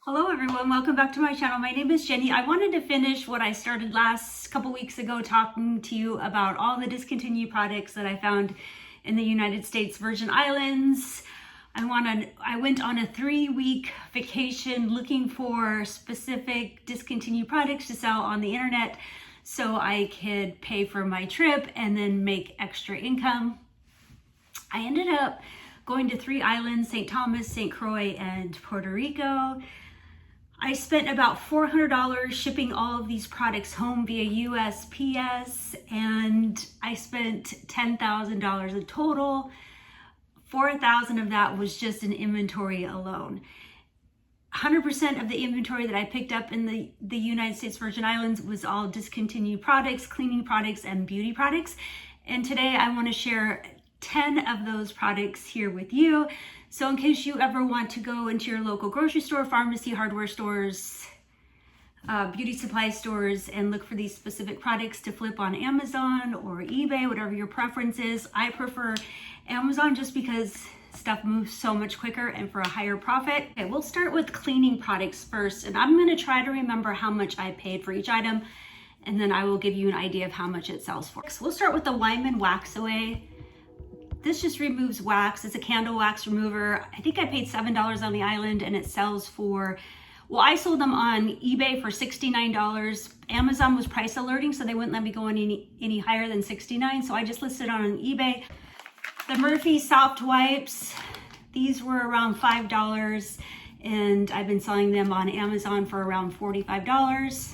Hello everyone, welcome back to my channel. My name is Jenny. I wanted to finish what I started last couple weeks ago talking to you about all the discontinued products that I found in the United States Virgin Islands. I went on a 3-week vacation looking for specific discontinued products to sell on the internet so I could pay for my trip and then make extra income. I ended up going to 3 islands, St. Thomas, St. Croix, and Puerto Rico. I spent about $400 shipping all of these products home via USPS, and I spent $10,000 in total. $4,000 of that was just in inventory alone. 100% of the inventory that I picked up in the United States Virgin Islands was all discontinued products, cleaning products, and beauty products. And today I want to share 10 of those products here with you. So in case you ever want to go into your local grocery store, pharmacy, hardware stores, beauty supply stores, and look for these specific products to flip on Amazon or eBay, whatever your preference is. I prefer Amazon just because stuff moves so much quicker and for a higher profit. Okay, we'll start with cleaning products first, and I'm going to try to remember how much I paid for each item, and then I will give you an idea of how much it sells for. So we'll start with the Wyman Wax Away. This just removes wax. It's a candle wax remover. I think I paid $7 on the island, and it sells for, well, I sold them on eBay for $69. Amazon was price alerting, so they wouldn't let me go any higher than $69, so I just listed on eBay. The Murphy soft wipes, these were around $5, and I've been selling them on Amazon for around $45.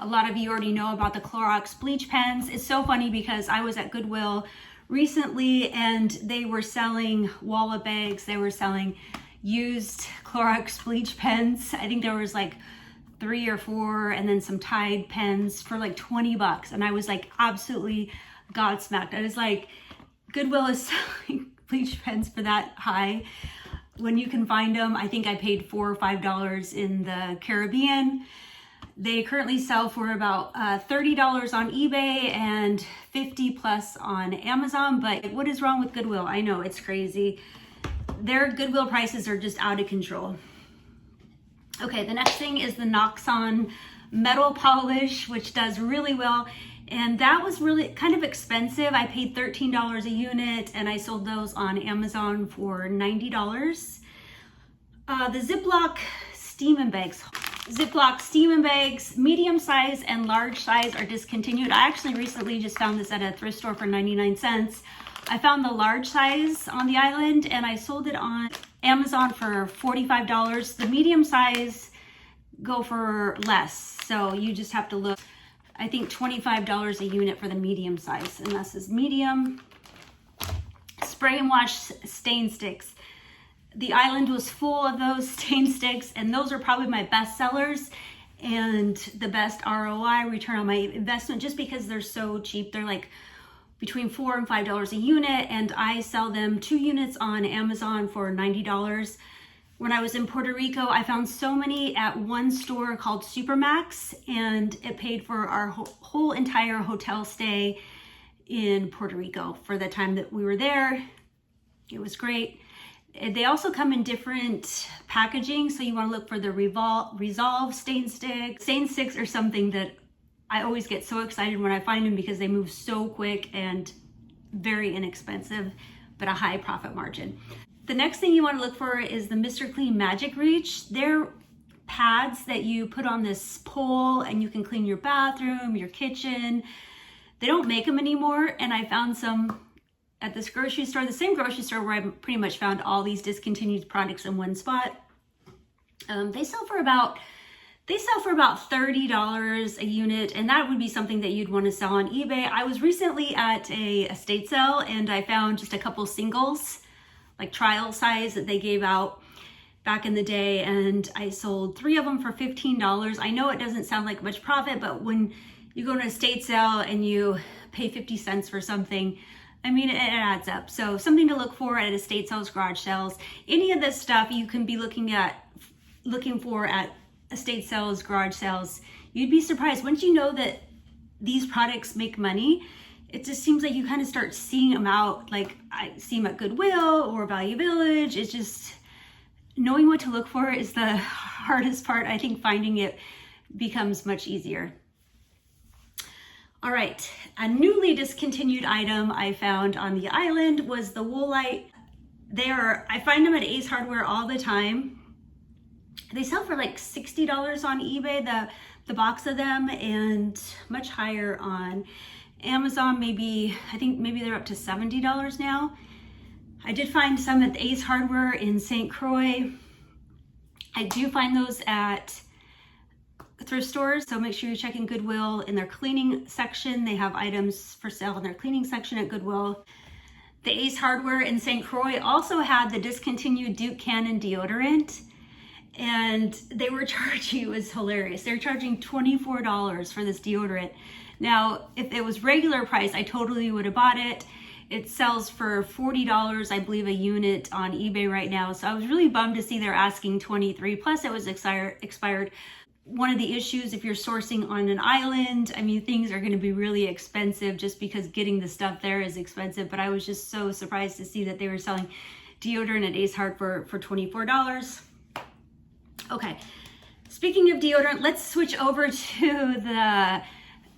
A lot of you already know about the Clorox bleach pens. It's so funny because I was at Goodwill recently and they were selling wallet bags. They were selling used Clorox bleach pens. I think there was like 3 or 4 and then some Tide pens for like $20. And I was like absolutely godsmacked. I was like, Goodwill is selling bleach pens for that high when you can find them. I think I paid $4 or $5 in the Caribbean. They currently sell for about $30 on eBay and $50 plus on Amazon. But what is wrong with Goodwill? I know, it's crazy. Their Goodwill prices are just out of control. Okay, the next thing is the Noxon metal polish, which does really well. And that was really kind of expensive. I paid $13 a unit and I sold those on Amazon for $90. The Ziploc steam and bags. Ziploc steam and bags, medium size and large size are discontinued. I actually recently just found this at a thrift store for 99 cents. I found the large size on the island and I sold it on Amazon for $45. The medium size go for less, so you just have to look. I think $25 a unit for the medium size, and this is medium. Spray and wash stain sticks. The island was full of those stain sticks, and those are probably my best sellers and the best ROI, return on my investment, just because they're so cheap. They're like between $4 and $5 a unit, and I sell them 2 units on Amazon for $90. When I was in Puerto Rico, I found so many at one store called Supermax, and it paid for our whole entire hotel stay in Puerto Rico for the time that we were there. It was great. They also come in different packaging, so you want to look for the Resolve stain stick. Stain sticks are something that I always get so excited when I find them because they move so quick and very inexpensive, but a high profit margin. The next thing you want to look for is the Mr. Clean Magic Reach. They're pads that you put on this pole and you can clean your bathroom, your kitchen. They don't make them anymore, and I found some at this grocery store, the same grocery store where I pretty much found all these discontinued products in one spot. They sell for about $30 a unit, and that would be something that you'd want to sell on eBay. I was recently at a estate sale and I found just a couple singles, like trial size, that they gave out back in the day, and I sold 3 of them for $15. I know it doesn't sound like much profit, but when you go to an estate sale and you pay 50 cents for something, I mean, it adds up. So something to look for at estate sales, garage sales. Any of this stuff you can be looking for at estate sales, garage sales. You'd be surprised once you know that these products make money. It just seems like you kind of start seeing them out. Like I see them at Goodwill or Value Village. It's just knowing what to look for is the hardest part. I think finding it becomes much easier. All right, a newly discontinued item I found on the island was the Woolite. I find them at Ace Hardware all the time. They sell for like $60 on eBay, the box of them, and much higher on Amazon. I think maybe they're up to $70 now. I did find some at the Ace Hardware in St. Croix. I do find those at thrift stores, so make sure you're checking Goodwill in their cleaning section. They have items for sale in their cleaning section at Goodwill. The Ace Hardware in St. Croix also had the discontinued Duke Cannon deodorant, and they were charging, it was hilarious, they were charging $24 for this deodorant. Now, if it was regular price, I totally would have bought it. It sells for $40, I believe, a unit on eBay right now. So I was really bummed to see they're asking $23, plus it was expired. One of the issues if you're sourcing on an island, I mean, things are gonna be really expensive just because getting the stuff there is expensive, but I was just so surprised to see that they were selling deodorant at Ace Hardware for $24. Okay, speaking of deodorant, let's switch over to the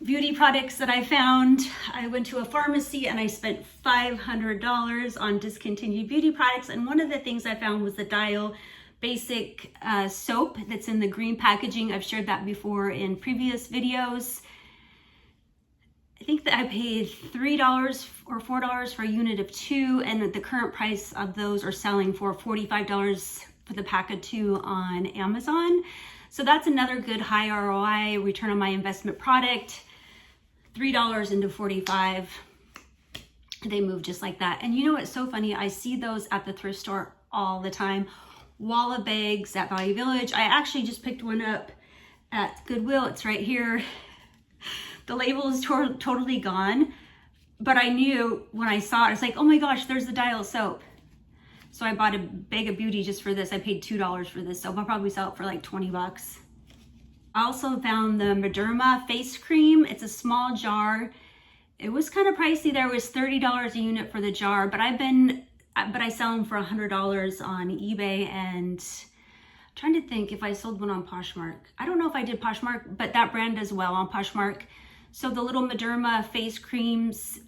beauty products that I found. I went to a pharmacy and I spent $500 on discontinued beauty products, and one of the things I found was the Dial Basic soap that's in the green packaging. I've shared that before in previous videos. I think that I paid $3 or $4 for a unit of 2, and the current price of those are selling for $45 for the pack of 2 on Amazon. So that's another good high ROI, return on my investment product. $3 into 45, they move just like that. And you know what's so funny? I see those at the thrift store all the time. Wall of bags at Value Village. I actually just picked one up at Goodwill. It's right here. The label is totally gone, but I knew when I saw it, I was like, oh my gosh, there's the Dial soap. So I bought a bag of beauty just for this. I paid $2 for this soap. I'll probably sell it for like 20 bucks. I also found the Mederma face cream. It's a small jar. It was kind of pricey. There was $30 a unit for the jar, but I sell them for $100 on eBay, and I'm trying to think if I sold one on Poshmark. I don't know if I did Poshmark, but that brand does well on Poshmark. So the little Mederma face creams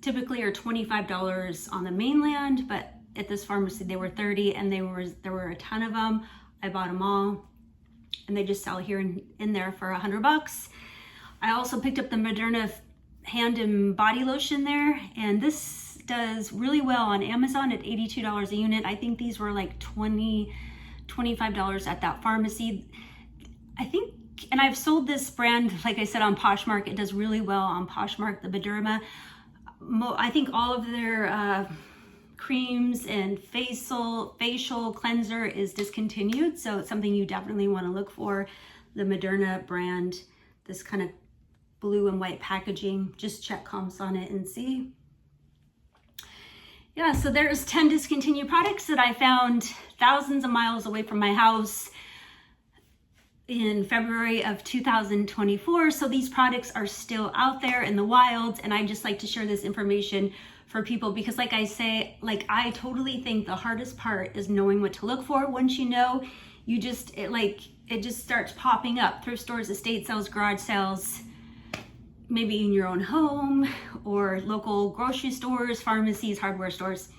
typically are $25 on the mainland, but at this pharmacy they were $30, and there were a ton of them. I bought them all, and they just sell here in there for $100. I also picked up the Moderna hand and body lotion there, and this does really well on Amazon at $82 a unit. I think these were like $25 at that pharmacy. I think, and I've sold this brand, like I said, on Poshmark. It does really well on Poshmark, the Mederma. I think all of their creams and facial cleanser is discontinued, so it's something you definitely want to look for. The Moderna brand, this kind of blue and white packaging. Just check comps on it and see. Yeah, so there's 10 discontinued products that I found thousands of miles away from my house in February of 2024. So these products are still out there in the wild, and I just like to share this information for people because, like I say, I totally think the hardest part is knowing what to look for. Once you know, it just starts popping up. Thrift stores, estate sales, garage sales, maybe in your own home or local grocery stores, pharmacies, hardware stores.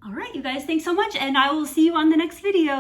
All right, you guys, thanks so much, and I will see you on the next video.